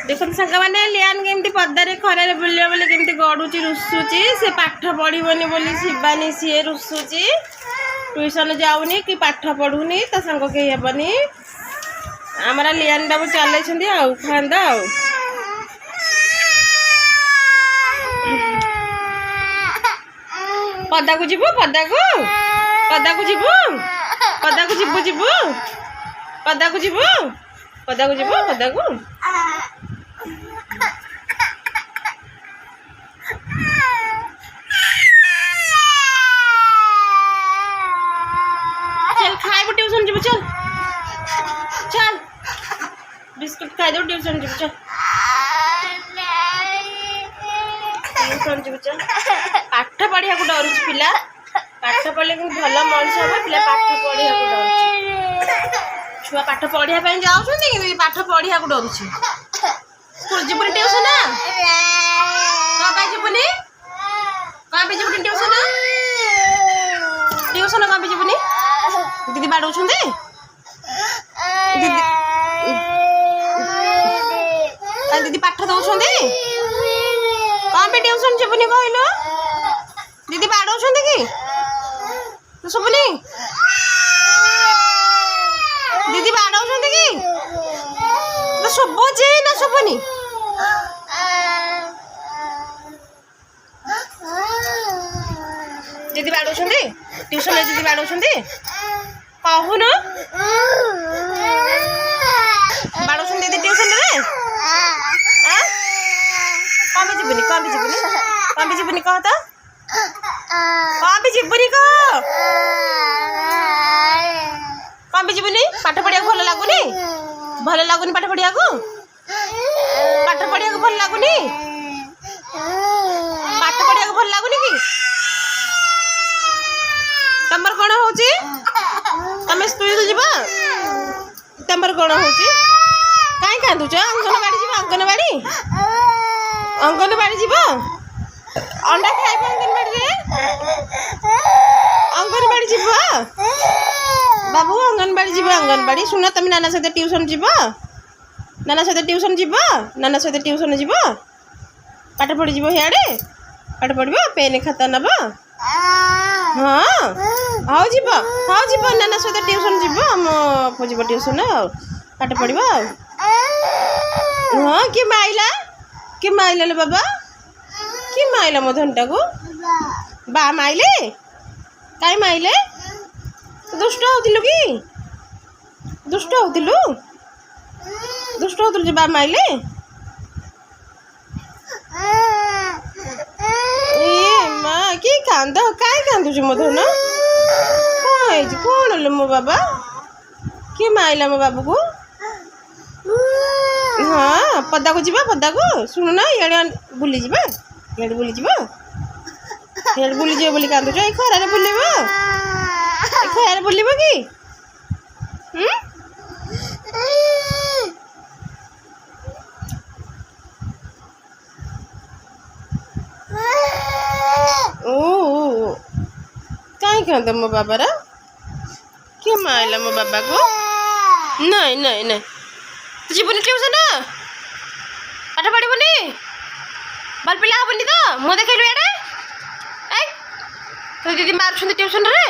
देखो सांग मैंने लियान केमती पदारे खरारे बुलिया बोले केमती गड़ुची रुसुची से पाठ पढ़ीबनी बोली शिवानी सी रुसुची ट्यूशन जाऊनी कि पाठ पढ़ुनी ता सांग कहीं हेबनी आमरा लियान बाबू चलते आउ खांदा आउ पदा को जीवु पदा को जीवु पदा को जीवु जीवु पदा को जीवु पदा को जीवु पदा को चल खाए ट्यूशन जीवु चल चल बिस्कुट खाई दो ट्यूशन जीवु चल ट्यूशन जीवु चल पाठ पढ़िया को डरुच पिला पाठ पढ़ले कि भल मनीष हम पिला पाठ पढ़िया को डरुच छुआ पाठ पढ़िया ପାଇଁ ଯାଉଛନ୍ତି କିନ୍ତୁ ପାଠ ପଢ଼ିବାକୁ ଡରୁଛି ସ୍କୁଲ ଯିବୁନି ଟ୍ୟୁସନ କଣ ପାଇଁ ଯିବୁନି ଟ୍ୟୁସନ କଣ ପାଇଁ ଯିବୁନି ଦିଦି ବାଡଉଛନ୍ତି ଦିଦି ପାଠ ଦଉଛନ୍ତି କଣ ପାଇଁ ଟ୍ୟୁସନ ଯିବୁନି କହିଲୁ ଦିଦି ବାଡଉଛନ୍ତି କି ତୁ ଶୁଭୁନି दीदी बाड़ाउछन्ती कि तो शुभुची ना शुभुनी दीदी बाड़ाउछन्ती ट्यूशन में दीदी बाड़ाउछन्ती कहून बाड़ाउछन्ती दीदी ट्यूशन रे कम जीवनी कह तो कम जीवनी कह कम जीवनी पाठ पढ़िया भल लगुनि पाठ पढ़िया भल लगुनि पाठ पढ़िया भल लगुनि कि तमर कौन होची तमे स्कूल जीव तमर कौन होची काई कांदुच अंगनवाड़ी जीव अंडा खाइब अंगनवाड़ी जीव बाबू अंगनवाड़ी जीव अंगनवाड़ी सुन तुम नाना सहित ट्यूशन जीव नाना सहित ट्यूशन जीव पाठ पढ़ी जीव हियाड़े पाठ पढ़ पेन खाता नब हाँ हाँ जीव नाना सहित ट्यूशन जीव आम जीव ट्यूशन पाठ पढ़ हाँ किए माइला लो बाबा किए माइला मो धनटा को बा माइले काई माइले दुष्ट होतिलु कि दुष्ट होतिलु जे बा माइले ए माँ कि कांद काई कांदुछु मो धन कौन लो मो बाबा किए माइला मो बाबू को हाँ पदा को जीवा पदा को सुनु ना इे बुली जीवा इे बुली जीव बोली कांदुछ ए खरारे बुलेब खरारे बुलेब कि ओ कहीं कांद मो बाबार किए माइला मो बाबा को नहीं तू जीवनी ट्यूशन पाठ पढ़बनी बाल पिला हेबनी तो मो देखलु यारे तो दीदी मारुछन्ती ट्यूशन रे